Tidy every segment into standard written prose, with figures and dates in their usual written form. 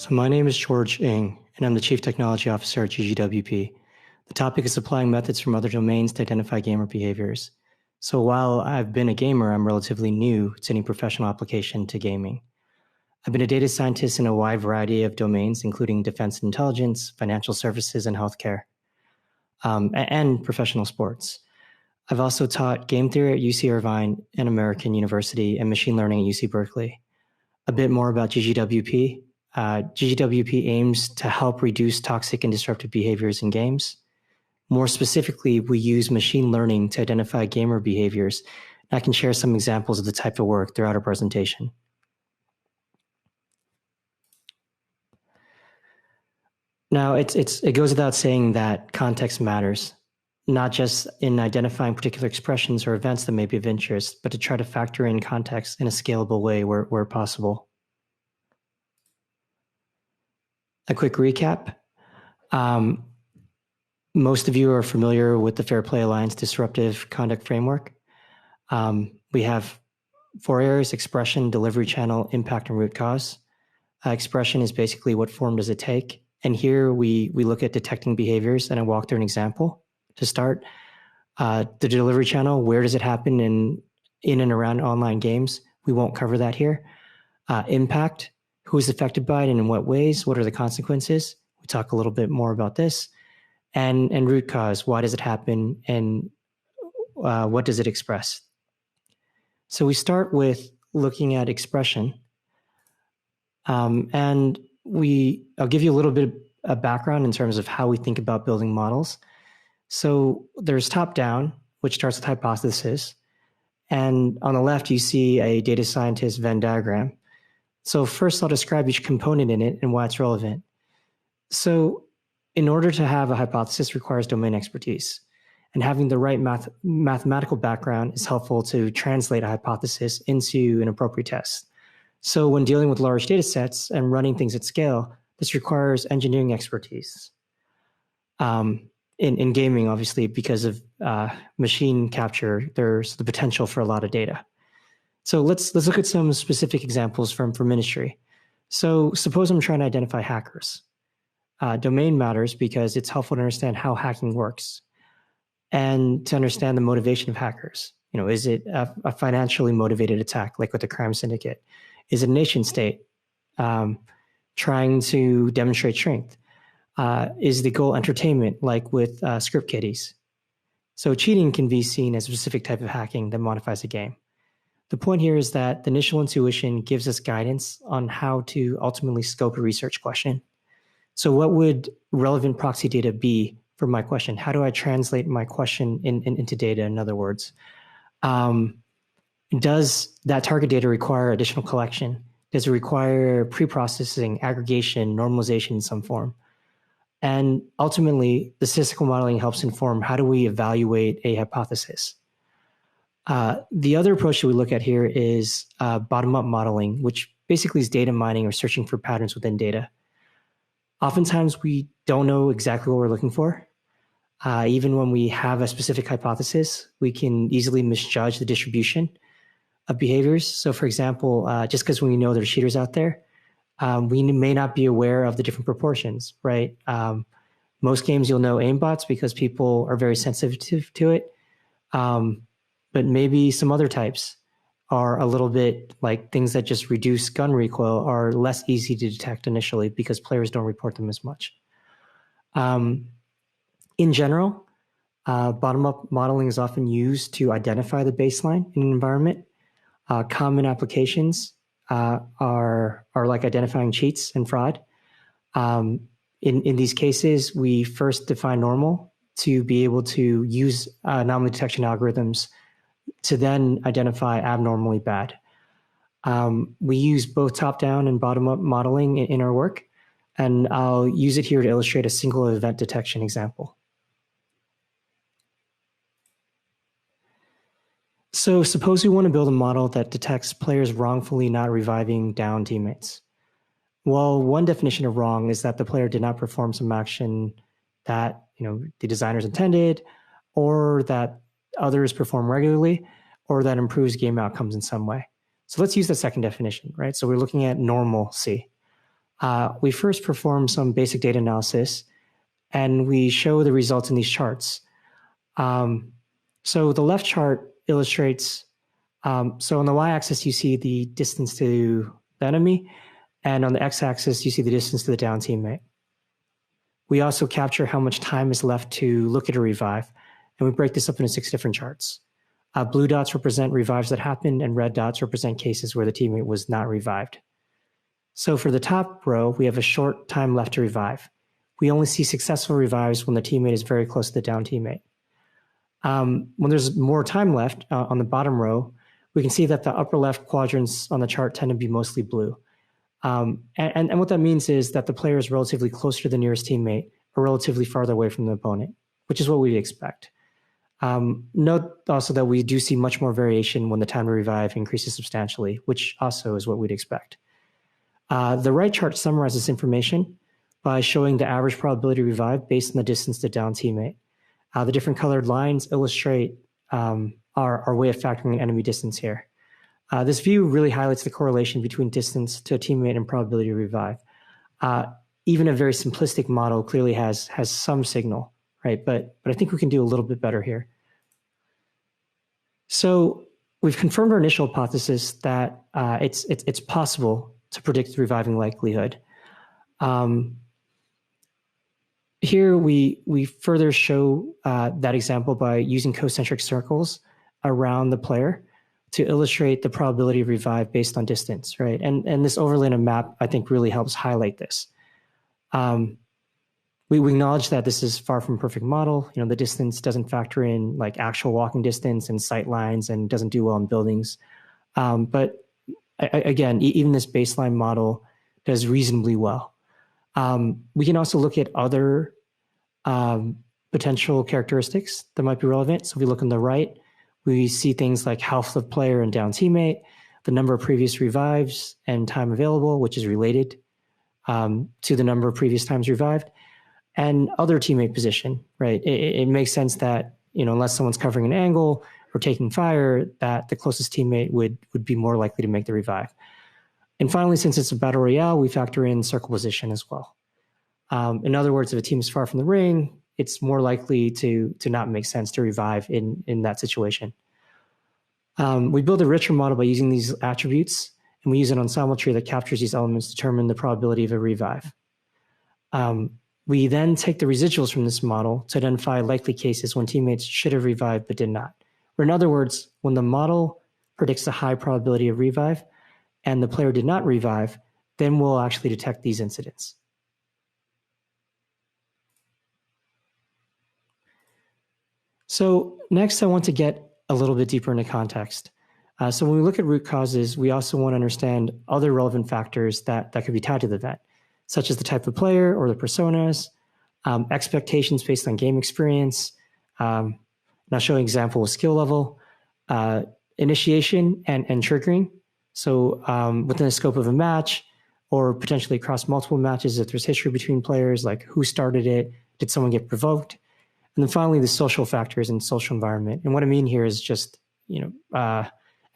So my name is George Ng, and I'm the Chief Technology Officer at GGWP. The topic is applying methods from other domains to identify gamer behaviors. So while I've been a gamer, I'm relatively new to any professional application to gaming. I've been a data scientist in a wide variety of domains, including defense and intelligence, financial services, and healthcare, and professional sports. I've also taught game theory at UC Irvine and American University and machine learning at UC Berkeley. A bit more about GGWP. GGWP aims to help reduce toxic and disruptive behaviors in games. More specifically, we use machine learning to identify gamer behaviors. I can share some examples of the type of work throughout our presentation. Now, it goes without saying that context matters, not just in identifying particular expressions or events that may be of interest, but to try to factor in context in a scalable way where possible. A quick recap. Most of you are familiar with the Fair Play Alliance Disruptive Conduct Framework. We have 4 areas: expression, delivery channel, impact, and root cause. Expression is basically what form does it take? And here we look at detecting behaviors, and I walk through an example to start. The delivery channel, where does it happen in and around online games? We won't cover that here. Impact, who is affected by it and in what ways? What are the consequences? We talk a little bit more about this. And root cause, why does it happen and what does it express? So we start with looking at expression. And I'll give you a little bit of background in terms of how we think about building models. So there's top down, which starts with hypothesis. And on the left, you see a data scientist Venn diagram. So first I'll describe each component in it and why it's relevant. So in order to have a hypothesis requires domain expertise. And having the right mathematical background is helpful to translate a hypothesis into an appropriate test. So when dealing with large data sets and running things at scale, this requires engineering expertise. In gaming, obviously, because of machine capture, there's the potential for a lot of data. So let's look at some specific examples from industry. So suppose I'm trying to identify hackers. Domain matters because it's helpful to understand how hacking works and to understand the motivation of hackers. Is it a financially motivated attack, like with the crime syndicate? Is it a nation state trying to demonstrate strength? Is the goal entertainment, like with script kiddies? So cheating can be seen as a specific type of hacking that modifies a game. The point here is that the initial intuition gives us guidance on how to ultimately scope a research question. So what would relevant proxy data be for my question? How do I translate my question into data, in other words? Does that target data require additional collection? Does it require pre-processing, aggregation, normalization in some form? And ultimately, the statistical modeling helps inform how do we evaluate a hypothesis. The other approach that we look at here is bottom-up modeling, which basically is data mining or searching for patterns within data. Oftentimes, we don't know exactly what we're looking for. Even when we have a specific hypothesis, we can easily misjudge the distribution of behaviors. So for example, just because we know there's cheaters out there, we may not be aware of the different proportions, right? Most games you'll know aimbots because people are very sensitive to it. But maybe some other types are a little bit like things that just reduce gun recoil are less easy to detect initially because players don't report them as much. In general, bottom-up modeling is often used to identify the baseline in an environment. Common applications are like identifying cheats and fraud. In these cases, we first define normal to be able to use anomaly detection algorithms to then identify abnormally bad. We use both top-down and bottom-up modeling in our work, and I'll use it here to illustrate a single event detection example. So suppose we want to build a model that detects players wrongfully not reviving down teammates. Well, one definition of wrong is that the player did not perform some action that the designers intended, or that others perform regularly, or that improves game outcomes in some way. So let's use the second definition, right? So we're looking at normalcy. We first perform some basic data analysis, and we show the results in these charts. So the left chart illustrates, so on the y-axis, you see the distance to the enemy, and on the x-axis, you see the distance to the down teammate. We also capture how much time is left to look at a revive, and we break this up into 6 different charts. Blue dots represent revives that happened, and red dots represent cases where the teammate was not revived. So for the top row, we have a short time left to revive. We only see successful revives when the teammate is very close to the down teammate. When there's more time left on the bottom row, we can see that the upper left quadrants on the chart tend to be mostly blue. And what that means is that the player is relatively closer to the nearest teammate or relatively farther away from the opponent, which is what we'd expect. Note also that we do see much more variation when the time to revive increases substantially, which also is what we'd expect. The right chart summarizes information by showing the average probability to revive based on the distance to down teammate. The different colored lines illustrate our way of factoring in enemy distance here. This view really highlights the correlation between distance to a teammate and probability to revive. Even a very simplistic model clearly has some signal, right? But I think we can do a little bit better here. So we've confirmed our initial hypothesis that it's possible to predict the reviving likelihood. Here we further show that example by using concentric circles around the player to illustrate the probability of revive based on distance, right? And this overlay in a map, I think, really helps highlight this. We acknowledge that this is far from a perfect model. You know, the distance doesn't factor in like actual walking distance and sight lines and doesn't do well in buildings. But again, even this baseline model does reasonably well. We can also look at other potential characteristics that might be relevant. So if we look on the right, we see things like health of player and down teammate, the number of previous revives and time available, which is related to the number of previous times revived, and other teammate position, right? It makes sense that, you know, unless someone's covering an angle or taking fire, that the closest teammate would be more likely to make the revive. And finally, since it's a battle royale, we factor in circle position as well. In other words, if a team is far from the ring, it's more likely to not make sense to revive in that situation. We build a richer model by using these attributes, and we use an ensemble tree that captures these elements to determine the probability of a revive. We then take the residuals from this model to identify likely cases when teammates should have revived but did not. Or in other words, when the model predicts a high probability of revive and the player did not revive, then we'll actually detect these incidents. So next, I want to get a little bit deeper into context. So when we look at root causes, we also want to understand other relevant factors that could be tied to the event, such as the type of player or the personas, expectations based on game experience. Now showing an example with skill level, initiation and triggering. So within the scope of a match, or potentially across multiple matches, if there's history between players, like who started it, did someone get provoked? And then finally, the social factors and social environment. And what I mean here is just, you know,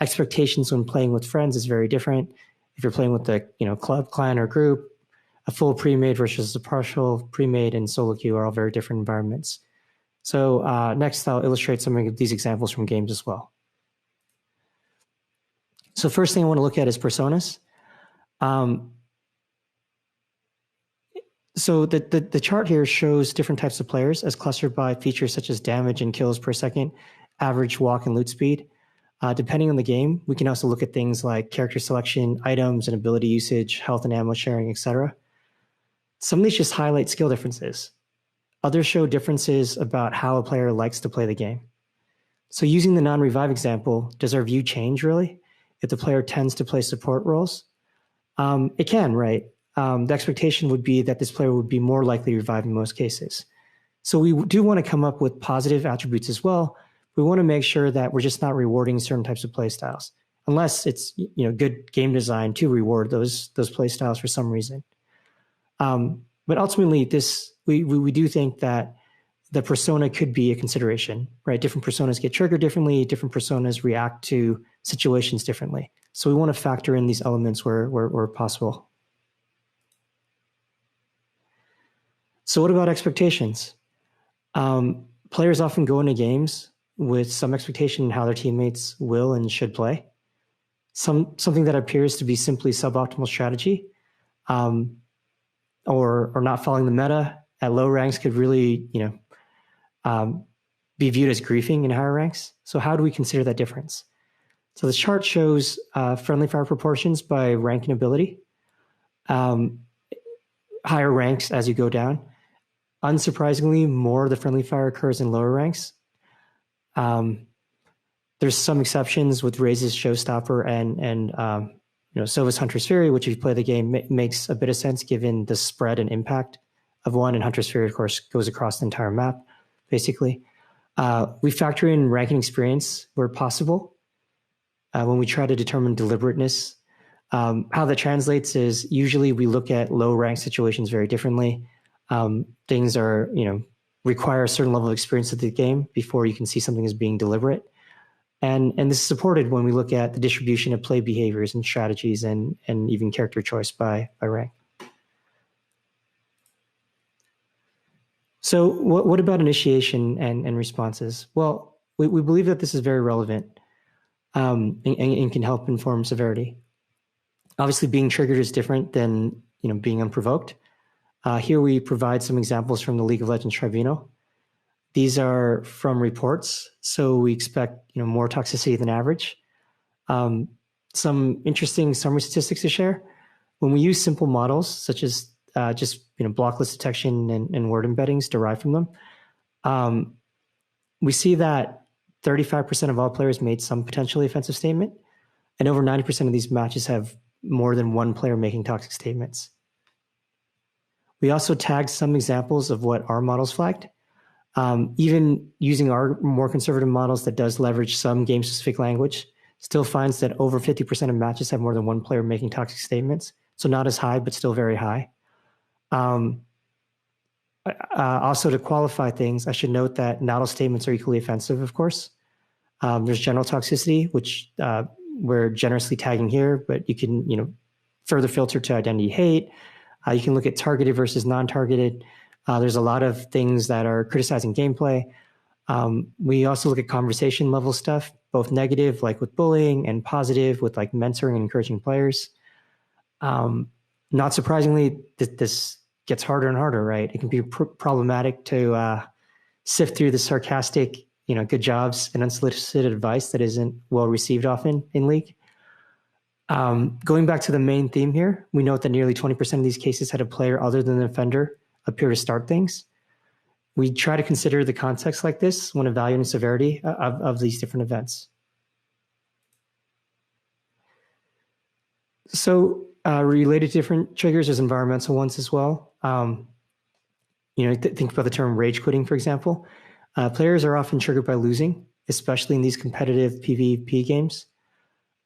expectations when playing with friends is very different. If you're playing with the, you know, club, clan, or group, a full pre-made versus a partial pre-made and solo queue are all very different environments. So next, I'll illustrate some of these examples from games as well. So first thing I want to look at is personas. So the chart here shows different types of players as clustered by features such as damage and kills per second, average walk and loot speed. Depending on the game, we can also look at things like character selection, items and ability usage, health and ammo sharing, etc. Some of these just highlight skill differences. Others show differences about how a player likes to play the game. So using the non-revive example, does our view change really if the player tends to play support roles? It can, right? The expectation would be that this player would be more likely to revive in most cases. So we do want to come up with positive attributes as well. We want to make sure that we're just not rewarding certain types of play styles, unless it's, you know, good game design to reward those play styles for some reason. But ultimately, we do think that the persona could be a consideration, right? Different personas get triggered differently. Different personas react to situations differently. So we want to factor in these elements where possible. So what about expectations? Players often go into games with some expectation in how their teammates will and should play. Something that appears to be simply suboptimal strategy, or not following the meta at low ranks could really, be viewed as griefing in higher ranks. So how do we consider that difference? So this chart shows friendly fire proportions by rank and ability. Higher ranks as you go down. Unsurprisingly, more of the friendly fire occurs in lower ranks. There's some exceptions with Raze's Showstopper and Sova's Hunter's Fury, which if you play the game makes a bit of sense given the spread and impact of one, and Hunter's Fury, of course, goes across the entire map, basically. We factor in ranking experience where possible when we try to determine deliberateness. How that translates is usually we look at low rank situations very differently. Things are, require a certain level of experience of the game before you can see something as being deliberate. And this is supported when we look at the distribution of play behaviors and strategies and even character choice by rank. So what about initiation and responses? Well, we believe that this is very relevant and can help inform severity. Obviously, being triggered is different than being unprovoked. Here we provide some examples from the League of Legends Tribunal. These are from reports, so we expect more toxicity than average. Some interesting summary statistics to share. When we use simple models, such as just block list detection and word embeddings derived from them, we see that 35% of all players made some potentially offensive statement, and over 90% of these matches have more than one player making toxic statements. We also tagged some examples of what our models flagged. Even using our more conservative models that does leverage some game-specific language, still finds that over 50% of matches have more than one player making toxic statements. So not as high, but still very high. Also, to qualify things, I should note that not all statements are equally offensive, of course. There's general toxicity, which we're generously tagging here, but you can further filter to identity hate. You can look at targeted versus non-targeted. There's a lot of things that are criticizing gameplay. We also look at conversation level stuff, both negative, like with bullying, and positive with like mentoring and encouraging players. Not surprisingly, this gets harder and harder, right? It can be problematic to sift through the sarcastic, good jobs and unsolicited advice that isn't well received often in League. Going back to the main theme here, we note that nearly 20% of these cases had a player other than the offender appear to start things. We try to consider the context like this when evaluating severity of these different events. So related to different triggers, there's environmental ones as well. Think about the term rage quitting, for example. Players are often triggered by losing, especially in these competitive PvP games.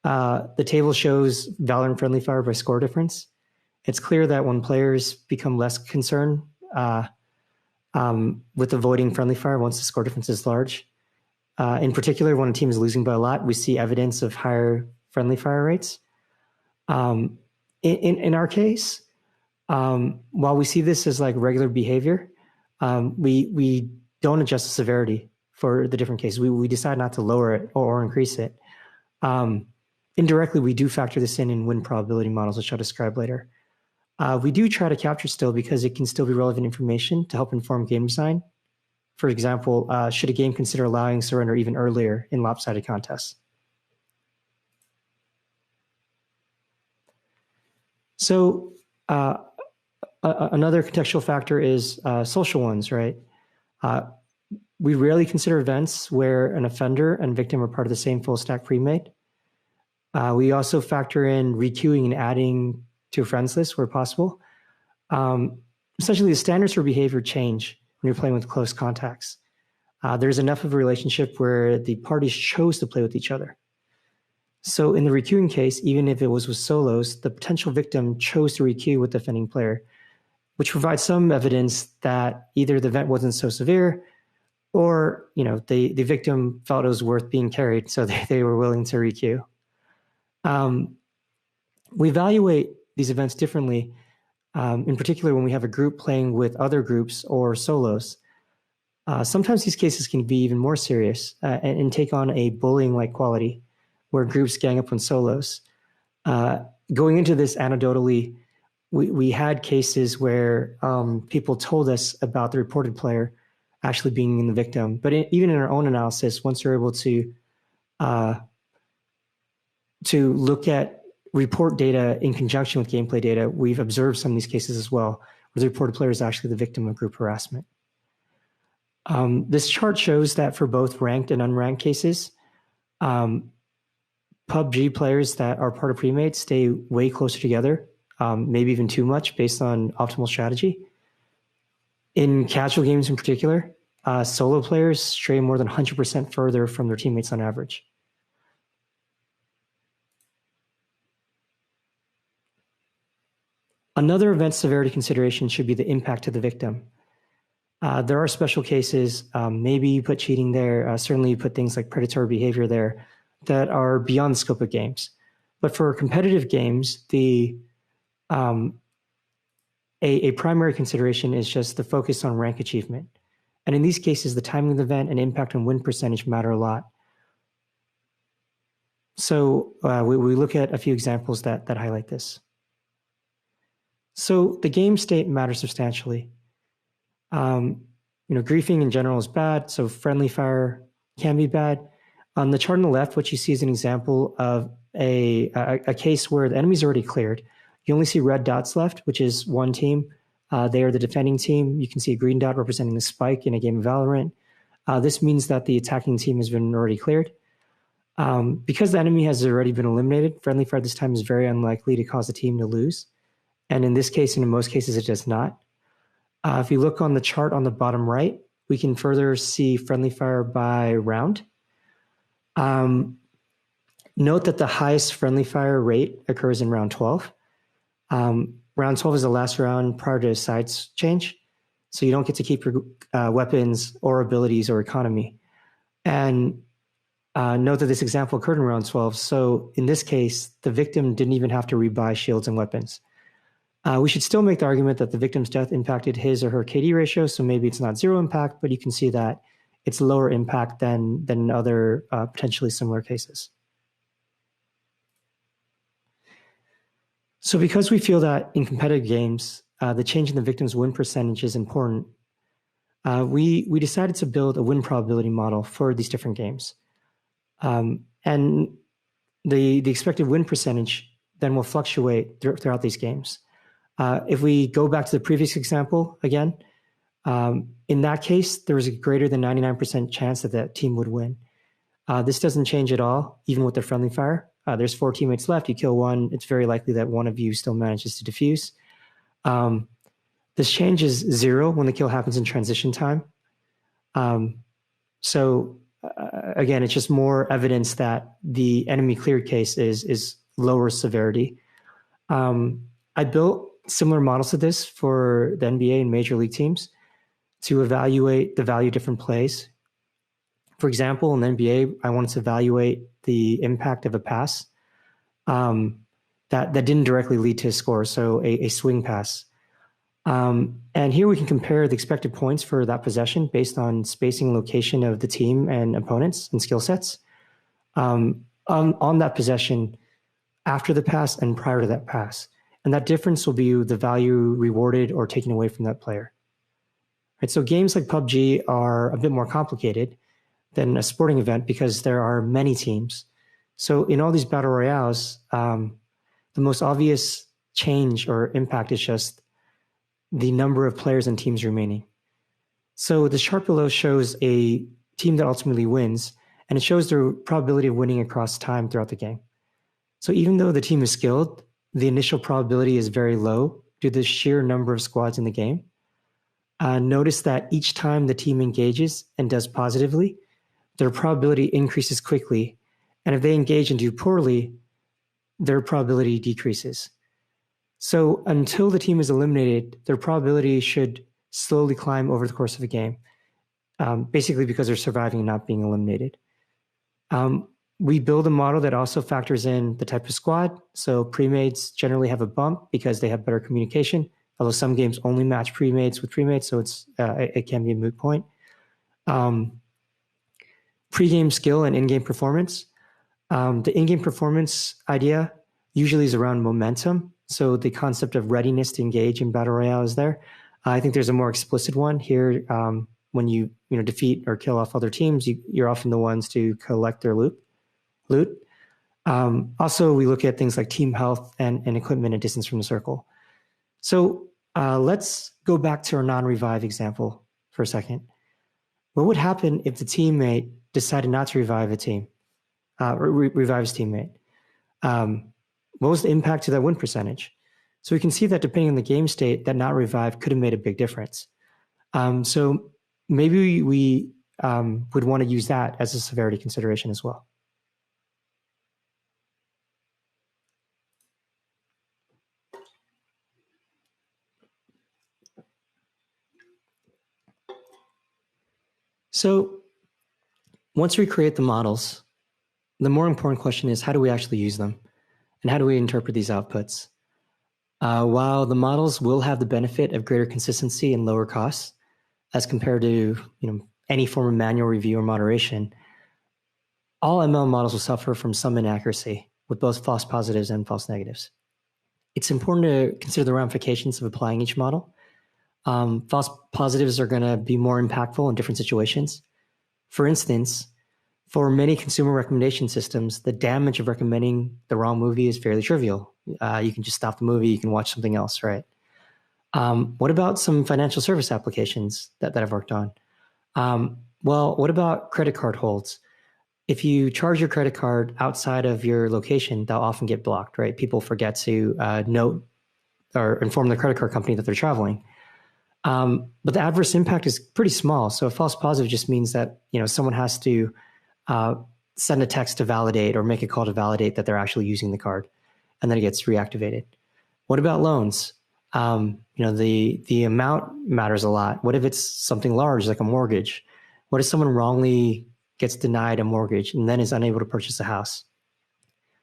The table shows Valorant friendly fire by score difference. It's clear that when players become less concerned with avoiding friendly fire once the score difference is large. In particular, when a team is losing by a lot, we see evidence of higher friendly fire rates. In our case, while we see this as like regular behavior, we don't adjust the severity for the different cases. We decide not to lower it or increase it. Indirectly, we do factor this in win probability models, which I'll describe later. We do try to capture still because it can still be relevant information to help inform game design. For example, should a game consider allowing surrender even earlier in lopsided contests? So another contextual factor is social ones, right? We rarely consider events where an offender and victim are part of the same full stack pre-made. We also factor in requeuing and adding to a friends list where possible. Essentially, the standards for behavior change when you're playing with close contacts. There's enough of a relationship where the parties chose to play with each other. So in the requeuing case, even if it was with solos, the potential victim chose to requeue with the offending player, which provides some evidence that either the event wasn't so severe or the victim felt it was worth being carried, so they were willing to requeue. We evaluate these events differently in particular when we have a group playing with other groups or solos. Sometimes these cases can be even more serious and take on a bullying-like quality, where groups gang up on solos. Going into this anecdotally, we had cases where people told us about the reported player actually being the victim. But even in our own analysis, once you're able to look at report data in conjunction with gameplay data, we've observed some of these cases as well, where the reported player is actually the victim of group harassment. This chart shows that for both ranked and unranked cases, PUBG players that are part of Premade stay way closer together, maybe even too much based on optimal strategy. In casual games in particular, solo players stray more than 100% further from their teammates on average. Another event severity consideration should be the impact to the victim. There are special cases, maybe you put cheating there, certainly you put things like predatory behavior there that are beyond the scope of games. But for competitive games, a primary consideration is just the focus on rank achievement. And in these cases, the timing of the event and impact on win percentage matter a lot. So we look at a few examples that highlight this. So the game state matters substantially. Griefing in general is bad, so friendly fire can be bad. On the chart on the left, what you see is an example of a case where the enemy's already cleared. You only see red dots left, which is one team. They are the defending team. You can see a green dot representing the spike in a game of Valorant. This means that the attacking team has been already cleared. Because the enemy has already been eliminated, friendly fire this time is very unlikely to cause the team to lose. And in this case, and in most cases, it does not. If you look on the chart on the bottom right, we can further see friendly fire by round. Note that the highest friendly fire rate occurs in round 12. Round 12 is the last round prior to a sides change, so you don't get to keep your weapons or abilities or economy. And note that this example occurred in round 12, so in this case, the victim didn't even have to rebuy shields and weapons. We should still make the argument that the victim's death impacted his or her KD ratio, so maybe it's not zero impact, but you can see that it's lower impact than in other potentially similar cases. So because we feel that in competitive games, the change in the victim's win percentage is important, we decided to build a win probability model for these different games. And the expected win percentage then will fluctuate throughout these games. If we go back to the previous example again, in that case, there was a greater than 99% chance that that team would win. This doesn't change at all, even with the friendly fire. There's 4 teammates left. You kill one, it's very likely that one of you still manages to defuse. This change is 0 when the kill happens in transition time. Again, it's just more evidence that the enemy cleared case is lower severity. I built similar models to this for the NBA and major league teams to evaluate the value of different plays. For example, in the NBA, I wanted to evaluate the impact of a pass that didn't directly lead to a score, so a swing pass. And here we can compare the expected points for that possession based on spacing and location of the team and opponents and skill sets on that possession after the pass and prior to that pass. And that difference will be the value rewarded or taken away from that player. Right, so games like PUBG are a bit more complicated than a sporting event because there are many teams. So in all these battle royales, the most obvious change or impact is just the number of players and teams remaining. So the chart below shows a team that ultimately wins, and it shows their probability of winning across time throughout the game. So even though the team is skilled, the initial probability is very low due to the sheer number of squads in the game. Notice that each time the team engages and does positively, their probability increases quickly. And if they engage and do poorly, their probability decreases. So until the team is eliminated, their probability should slowly climb over the course of the game, basically because they're surviving and not being eliminated. We build a model that also factors in the type of squad. So pre-mades generally have a bump because they have better communication although some games only match premates with premates, so it can be a moot point. Pre-game skill and in-game performance. The in-game performance idea usually is around momentum. So the concept of readiness to engage in Battle Royale is there. I think there's a more explicit one here. When you defeat or kill off other teams, you're often the ones to collect their loot. Also, we look at things like team health and equipment and distance from the circle. So let's go back to our non-revive example for a second. What would happen if the teammate decided not to revive a team, revive his teammate? What was the impact to that win percentage? So we can see that depending on the game state, that not revive could have made a big difference. So maybe we would want to use that as a severity consideration as well. So once we create the models, the more important question is, how do we actually use them? And how do we interpret these outputs? While the models will have the benefit of greater consistency and lower costs as compared to any form of manual review or moderation, all ML models will suffer from some inaccuracy with both false positives and false negatives. It's important to consider the ramifications of applying each model. False positives are going to be more impactful in different situations. For instance, for many consumer recommendation systems, the damage of recommending the wrong movie is fairly trivial. You can just stop the movie, you can watch something else, right? What about some financial service applications that I've worked on? Well, what about credit card holds? If you charge your credit card outside of your location, they'll often get blocked, right? People forget to note or inform the credit card company that they're traveling. But the adverse impact is pretty small. So a false positive just means that someone has to send a text to validate or make a call to validate that they're actually using the card, and then it gets reactivated. What about loans? The amount matters a lot. What if it's something large like a mortgage? What if someone wrongly gets denied a mortgage and then is unable to purchase a house?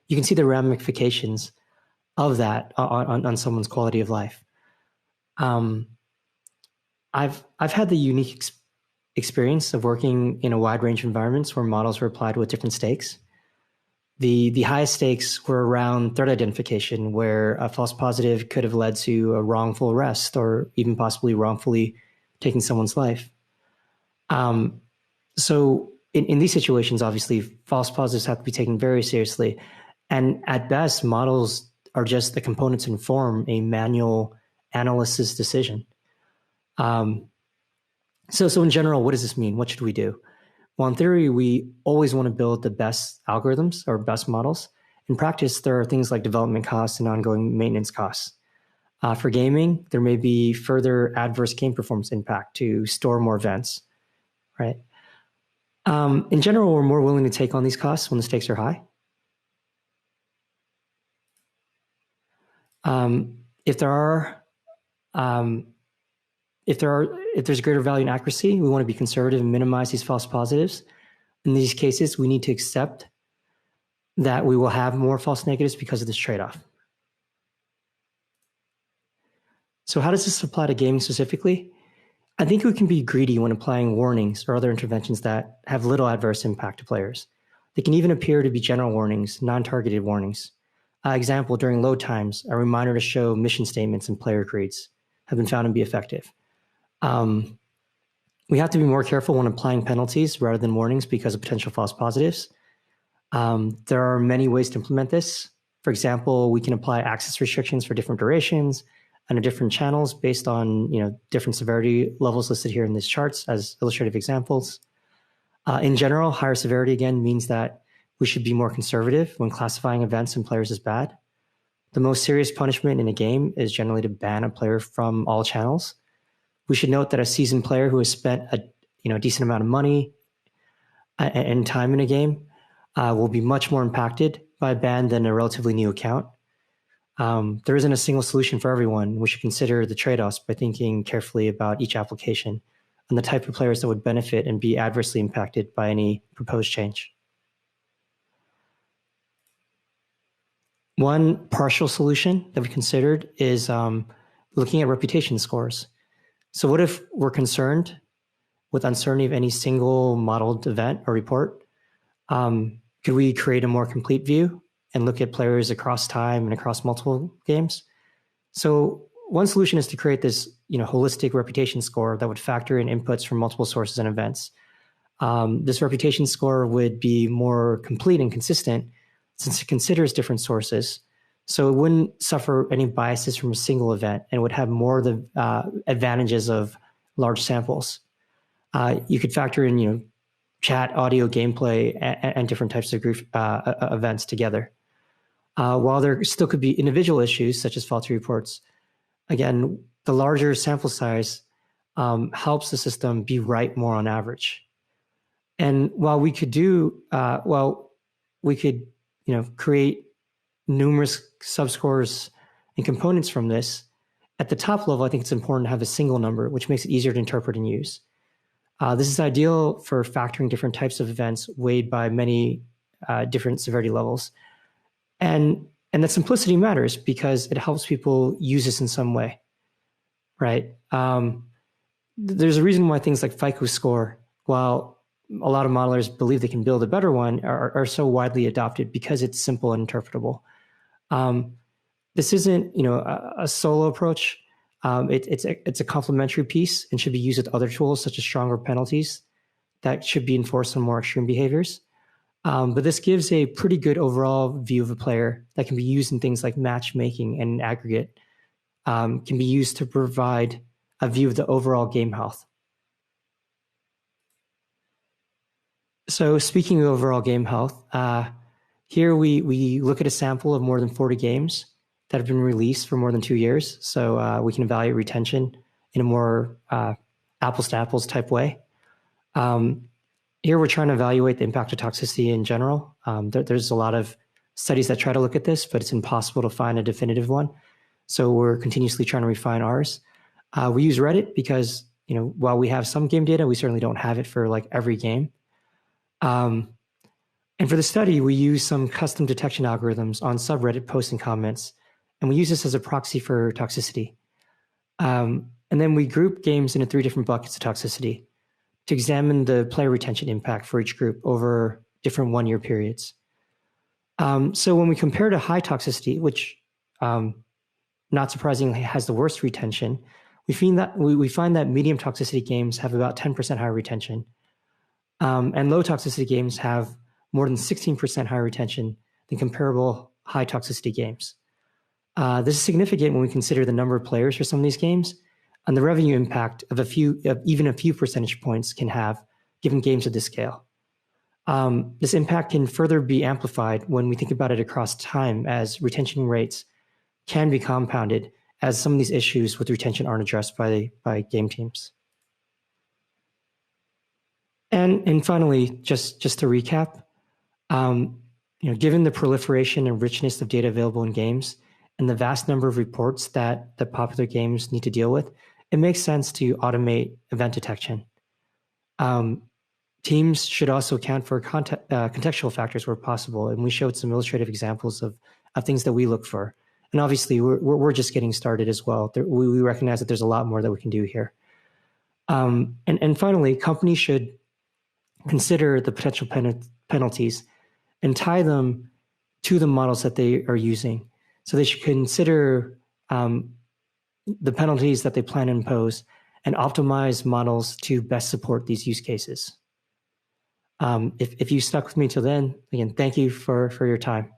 You can see the ramifications of that on someone's quality of life. I've had the unique experience of working in a wide range of environments where models were applied with different stakes. The highest stakes were around threat identification, where a false positive could have led to a wrongful arrest or even possibly wrongfully taking someone's life. So in these situations, obviously, false positives have to be taken very seriously. And at best, models are just the components to inform a manual analyst's decision. So in general, what does this mean? What should we do? Well, in theory, we always want to build the best algorithms or best models. In practice, there are things like development costs and ongoing maintenance costs. For gaming, there may be further adverse game performance impact to store more events, right? In general, we're more willing to take on these costs when the stakes are high. If there's greater value in accuracy, we want to be conservative and minimize these false positives. In these cases, we need to accept that we will have more false negatives because of this trade-off. So how does this apply to gaming specifically? I think we can be greedy when applying warnings or other interventions that have little adverse impact to players. They can even appear to be general warnings, non-targeted warnings. Example, during load times, a reminder to show mission statements and player creeds have been found to be effective. We have to be more careful when applying penalties rather than warnings because of potential false positives. There are many ways to implement this. For example, we can apply access restrictions for different durations and different channels based on different severity levels listed here in these charts as illustrative examples. In general, higher severity again means that we should be more conservative when classifying events and players as bad. The most serious punishment in a game is generally to ban a player from all channels. We should note that a seasoned player who has spent a decent amount of money and time in a game will be much more impacted by a ban than a relatively new account. There isn't a single solution for everyone. We should consider the trade-offs by thinking carefully about each application and the type of players that would benefit and be adversely impacted by any proposed change. One partial solution that we considered is looking at reputation scores. So what if we're concerned with uncertainty of any single modeled event or report? Could we create a more complete view and look at players across time and across multiple games? So one solution is to create this holistic reputation score that would factor in inputs from multiple sources and events. This reputation score would be more complete and consistent since it considers different sources. So it wouldn't suffer any biases from a single event and would have more of the advantages of large samples. You could factor in, chat, audio, gameplay, and different types of group events together. While there still could be individual issues such as faulty reports, again, the larger sample size helps the system be right more on average. And while we could create numerous subscores and components from this, at the top level, I think it's important to have a single number, which makes it easier to interpret and use. This is ideal for factoring different types of events weighed by many different severity levels. And that simplicity matters because it helps people use this in some way, right? There's a reason why things like FICO score, while a lot of modelers believe they can build a better one, are so widely adopted because it's simple and interpretable. This isn't, a solo approach. It's a complementary piece and should be used with other tools such as stronger penalties that should be enforced on more extreme behaviors. But this gives a pretty good overall view of a player that can be used in things like matchmaking and aggregate, can be used to provide a view of the overall game health. So speaking of overall game health, here we look at a sample of more than 40 games that have been released for more than 2 years. So we can evaluate retention in a more apples to apples type way. Here we're trying to evaluate the impact of toxicity in general. There's a lot of studies that try to look at this, but it's impossible to find a definitive one. So we're continuously trying to refine ours. We use Reddit because, while we have some game data, we certainly don't have it for like every game. And for the study, we use some custom detection algorithms on subreddit posts and comments, and we use this as a proxy for toxicity. And then we group games into 3 different buckets of toxicity to examine the player retention impact for each group over different 1-year periods. So when we compare to high toxicity, which not surprisingly has the worst retention, we find that medium toxicity games have about 10% higher retention. And low toxicity games have more than 16% higher retention than comparable high toxicity games. This is significant when we consider the number of players for some of these games and the revenue impact of even a few percentage points can have given games of this scale. This impact can further be amplified when we think about it across time, as retention rates can be compounded as some of these issues with retention aren't addressed by game teams. And finally, just to recap, given the proliferation and richness of data available in games and the vast number of reports that the popular games need to deal with, it makes sense to automate event detection. Teams should also account for contextual factors where possible, and we showed some illustrative examples of things that we look for. And obviously, we're just getting started as well. We recognize that there's a lot more that we can do here. And finally, companies should consider the potential penalties and tie them to the models that they are using. So they should consider the penalties that they plan to impose and optimize models to best support these use cases. If you stuck with me till then, again, thank you for your time.